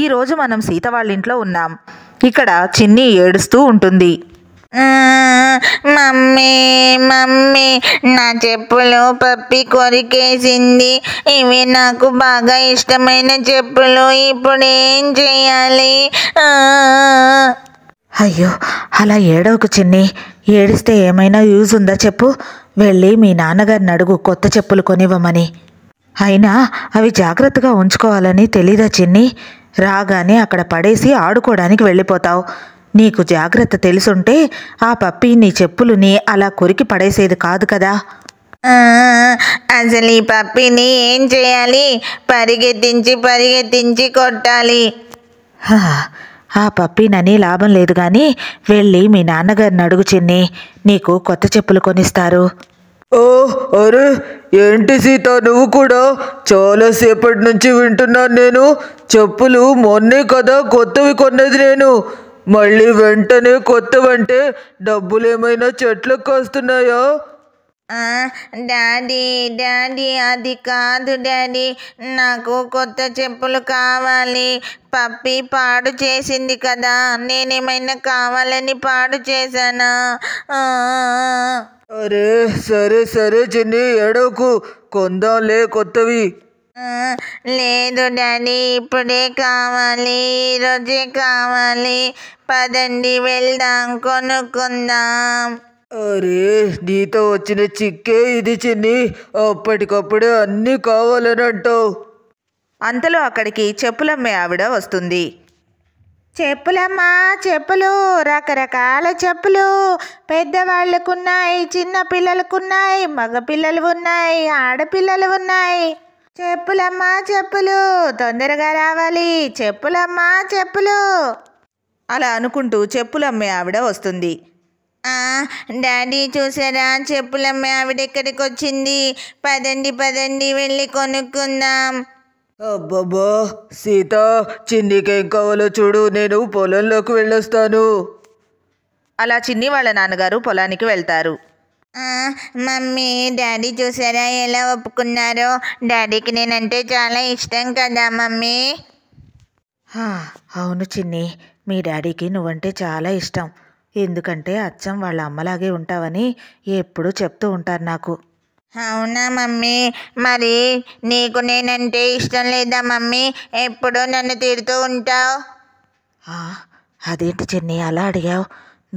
ఈరోజు మనం సీత వాళ్ళ ఇంట్లో ఉన్నాం. ఇక్కడ చిన్ని ఏడుస్తూ ఉంటుంది. మమ్మీ మమ్మీ నా చెప్పులు పప్పి కొరికేసింది. ఇవి నాకు బాగా ఇష్టమైన చెప్పులు. ఇప్పుడు ఏం చేయాలి? అయ్యో, అలా ఏడవకు చిన్ని. ఏడిస్తే ఏమైనా యూజ్ ఉందా చెప్పు. వెళ్ళి మీ నాన్నగారిని అడుగు కొత్త చెప్పులు కొనివ్వమని. అయినా అవి జాగ్రత్తగా ఉంచుకోవాలని తెలీదా చిన్ని? రాగానే అక్కడ పడేసి ఆడుకోవడానికి వెళ్ళిపోతావు. నీకు జాగ్రత్త తెలుసుంటే ఆ పప్పి నీ చెప్పులుని అలా కొరికి పడేసేది కాదు కదా. అసలు ఈ పప్పిని ఏం చేయాలి? పరిగెత్తించి కొట్టాలి. ఆ పప్పినని లాభం లేదు కానీ వెళ్ళి మీ నాన్నగారిని అడుగు చిన్ని. నీకు కొత్త చెప్పులు కొనిస్తారు. ఓ అరే, ఏంటి సీత, నువ్వు కూడా? చాలాసేపటి నుంచి వింటున్నాను నేను. చెప్పులు మొన్నే కదా కొత్తవి కొన్నది నేను. మళ్ళీ వెంటనే కొత్తవంటే డబ్బులు ఏమైనా చెట్లకు వస్తున్నాయా? డాడీ అది కాదు డాడీ. నాకు కొత్త చెప్పులు కావాలి. పప్పి పాడు చేసింది కదా, నేనేమైనా కావాలని పాడు చేశానా? అరే సరే సరే చిన్ని, ఏడవకు, కొందాంలే కొత్తవి. లేదు డాడీ, ఇప్పుడే కావాలి, ఈరోజే కావాలి. పదండి వెళ్దాం, కొనుక్కుందాం. అరే, నీతో వచ్చిన చిక్కే ఇది చిన్ని. అప్పటికప్పుడే అన్నీ కావాలని అంటావు. అంతలో అక్కడికి చెప్పులమ్మే ఆవిడ వస్తుంది. చెప్పులమ్మా, చెప్పులు, రకరకాల చెప్పులు. పెద్దవాళ్ళకున్నాయి, చిన్న పిల్లలకున్నాయి, మగ పిల్లలు ఉన్నాయి, ఆడపిల్లలు ఉన్నాయి. చెప్పులమ్మా చెప్పులు, తొందరగా రావాలి. చెప్పులమ్మా చెప్పులు. అలా అనుకుంటూ చెప్పులమ్మే ఆవిడ వస్తుంది. డాడీ చూసారా, చెప్పులమ్మే ఆవిడ ఇక్కడికి వచ్చింది. పదండి వెళ్ళి కొనుక్కుందాం. అబ్బబ్బా సీత, చిన్నికేం కావాలో చూడు, నేను పొలంలోకి వెళ్ళొస్తాను. అలా చిన్ని వాళ్ళ నాన్నగారు పొలానికి వెళ్తారు. మమ్మీ, డాడీ చూసారా ఎలా ఒప్పుకున్నారో? డాడీకి నేనంటే చాలా ఇష్టం కదా మమ్మీ. అవును చిన్ని, మీ డాడీకి నువ్వంటే చాలా ఇష్టం. ఎందుకంటే అచ్చం వాళ్ళ అమ్మలాగే ఉంటావని ఎప్పుడూ చెప్తూ ఉంటారు నాకు. అవునా మమ్మీ? మరి నీకు నేనంటే ఇష్టం లేదా మమ్మీ? ఎప్పుడూ నన్ను తిడుతూ ఉంటావు. అదేంటి చిన్ని అలా అడిగావు?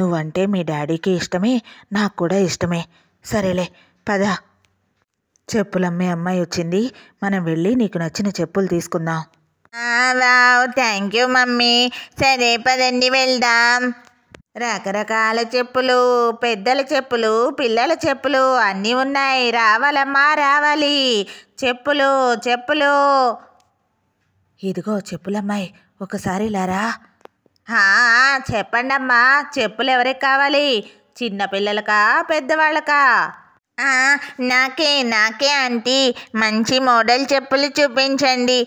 నువ్వంటే మీ డాడీకి ఇష్టమే, నాకు కూడా ఇష్టమే. సరేలే పద. చెప్పులమ్మే అమ్మాయి వచ్చింది, మనం వెళ్ళి నీకు నచ్చిన చెప్పులు తీసుకుందాం. Wow, thank you mummy. సరే పదండి వెళ్దాం. రకరకాల చెప్పులు, పెద్దల చెప్పులు, పిల్లల చెప్పులు అన్నీ ఉన్నాయి. రావాలమ్మా రావాలి. చెప్పులు చెప్పులు. ఇదిగో చెప్పులమ్మాయి, ఒకసారి లారా. చెప్పండమ్మా, చెప్పులు ఎవరికి కావాలి? చిన్నపిల్లలకా, పెద్దవాళ్ళకా? నాకే ఆంటీ. మంచి మోడల్ చెప్పులు చూపించండి.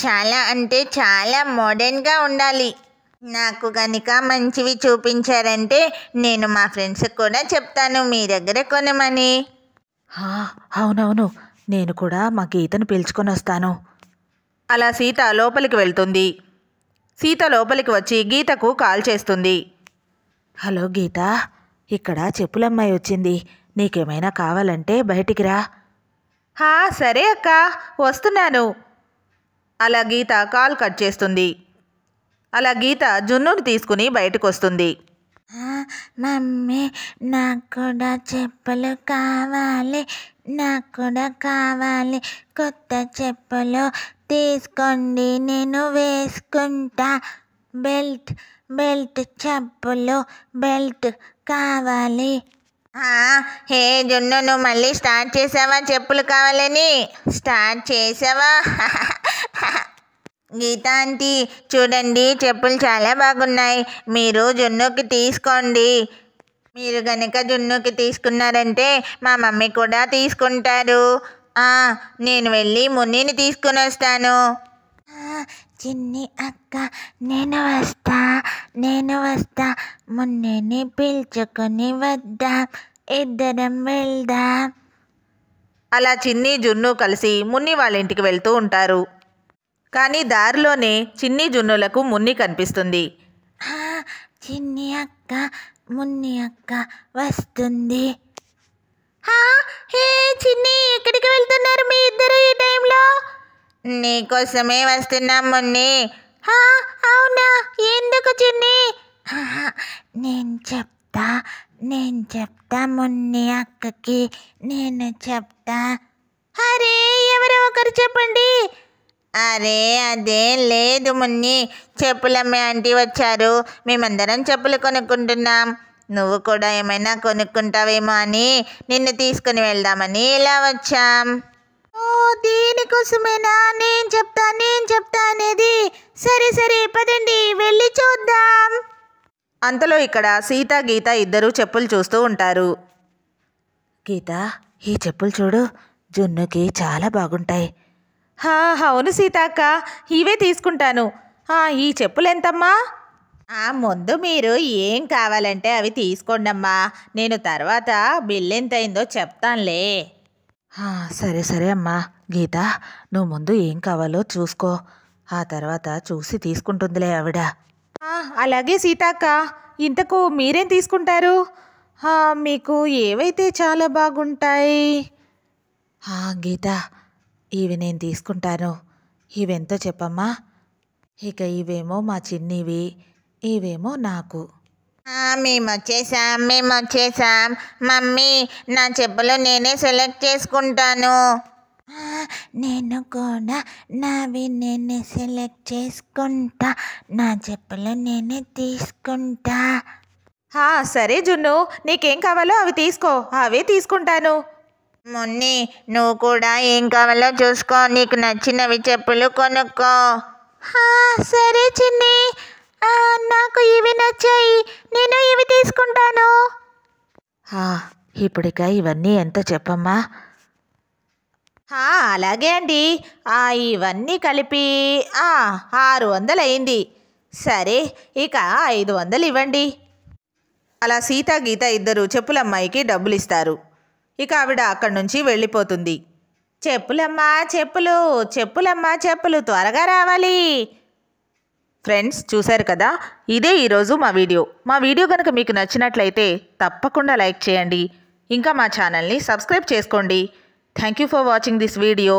చాలా అంటే చాలా మోడర్న్గా ఉండాలి. నాకు కనుక మంచివి చూపించారంటే నేను మా ఫ్రెండ్స్కి కూడా చెప్తాను మీ దగ్గర కొనమని. అవునవును, నేను కూడా మా గీతను పిలుచుకొని వస్తాను. అలా సీత లోపలికి వెళ్తుంది. సీత లోపలికి వచ్చి గీతకు కాల్ చేస్తుంది. హలో గీత, ఇక్కడ చెప్పులమ్మాయి వచ్చింది. నీకేమైనా కావాలంటే బయటికి రా. సరే అక్క, వస్తున్నాను. అలా గీత కాల్ కట్ చేస్తుంది. అలా గీత జున్నుని తీసుకుని బయటకు వస్తుంది. మమ్మీ, నాకు కూడా చెప్పులు కావాలి. నాకు కూడా కావాలి. కొత్త చెప్పులు తీసుకోండి, నేను వేసుకుంటా. బెల్ట్ చెప్పులు, బెల్ట్ కావాలి. హే జున్ను, నువ్వు మళ్ళీ స్టార్ట్ చేసావా చెప్పులు కావాలని? స్టార్ట్ చేసావా? గీతా ఆంటీ చూడండి, చెప్పులు చాలా బాగున్నాయి. మీరు జున్నుకి తీసుకోండి. మీరు కనుక జున్నుకి తీసుకున్నారంటే మా మమ్మీ కూడా తీసుకుంటారు. నేను వెళ్ళి మున్నిని తీసుకుని వస్తాను. చిన్ని అక్క, నేను వస్తా. మున్నిని పిలుచుకొని వద్దాం, ఇద్దరం వెళ్దాం. అలా చిన్ని జున్ను కలిసి మున్ని వాళ్ళ ఇంటికి వెళ్తూ ఉంటారు. కానీ దారిలోనే చిన్ని జున్నులకు మున్ని కనిపిస్తుంది. చిన్ని అక్క మున్ని అక్క వస్తుంది. హే చిన్ని, ఎక్కడికి వెళ్తున్నారు మీ ఇద్దరు ఈ టైంలో? నీకోసమే వస్తున్నాం మున్ని. అవునా, ఎందుకు చిన్ని? నేను చెప్తా మున్ని అక్కకి, నేను చెప్తా. అరే ఎవరో ఒకరు చెప్పండి. అరే అదేం లేదు మున్ని, చెప్పులమ్మే ఆంటీ వచ్చారు. మేమందరం చెప్పులు కొనుక్కుంటున్నాం. నువ్వు కూడా ఏమైనా కొనుక్కుంటావేమో అని నిన్ను తీసుకుని వెళ్దామని ఇలా వచ్చాం. ఓ దీనికోసమేనా నేను చెప్తా అనేది? సరే పదండి వెళ్ళి చూద్దాం. అంతలో ఇక్కడ సీత గీత ఇద్దరూ చెప్పులు చూస్తూ ఉంటారు. గీత, ఈ చెప్పులు చూడు, జున్నుకి చాలా బాగుంటాయి. అవును సీతాక్క, ఇవే తీసుకుంటాను. ఈ చెప్పులు ఎంతమ్మా? ముందు మీరు ఏం కావాలంటే అవి తీసుకోండమ్మా, నేను తర్వాత బిల్ ఎంత అయిందో చెప్తానులే. సరే అమ్మా. గీత, నువ్వు ముందు ఏం కావాలో చూసుకో, ఆ తర్వాత చూసి తీసుకుంటుందిలే ఆవిడ. అలాగే సీతాక్క, ఇంతకు మీరేం తీసుకుంటారు? మీకు ఏవైతే చాలా బాగుంటాయి? గీత, ఇవి నేను తీసుకుంటాను. ఇవెంతో చెప్పమ్మా. ఇక ఇవేమో మా చిన్నివి, ఇవేమో నాకు. మేము వచ్చేసాం. మమ్మీ, నా చెప్పులు నేనే సెలెక్ట్ చేసుకుంటాను. నేను కూడా నావి నేనే సెలెక్ట్ చేసుకుంటా. నా చెప్పులు నేనే తీసుకుంటా. సరే జున్ను, నీకేం కావాలో అవి తీసుకో, అవే తీసుకుంటాను. మున్ని, నువ్వు కూడా ఏం కావాలో చూసుకో, నీకు నచ్చినవి చెప్పులు కొనుక్కో. సరే చిన్ని, నాకు ఇవి నచ్చాయి, నేను ఇవి తీసుకుంటాను. ఇప్పుడిక ఇవన్నీ ఎంతో చెప్పమ్మా. అలాగే అండి, ఇవన్నీ కలిపి 600 అయింది. సరే, ఇక 500 ఇవ్వండి. అలా సీత గీత ఇద్దరు చెప్పులమ్మాయికి డబ్బులు ఇస్తారు. ఇక ఆవిడ అక్కడి నుంచి వెళ్ళిపోతుంది. చెప్పులమ్మా చెప్పులు త్వరగా రావాలి. ఫ్రెండ్స్, చూశారు కదా, ఇదే ఈరోజు మా వీడియో కనుక మీకు నచ్చినట్లయితే తప్పకుండా లైక్ చేయండి. ఇంకా మా ఛానల్ని సబ్స్క్రైబ్ చేసుకోండి. Thank you for watching this video.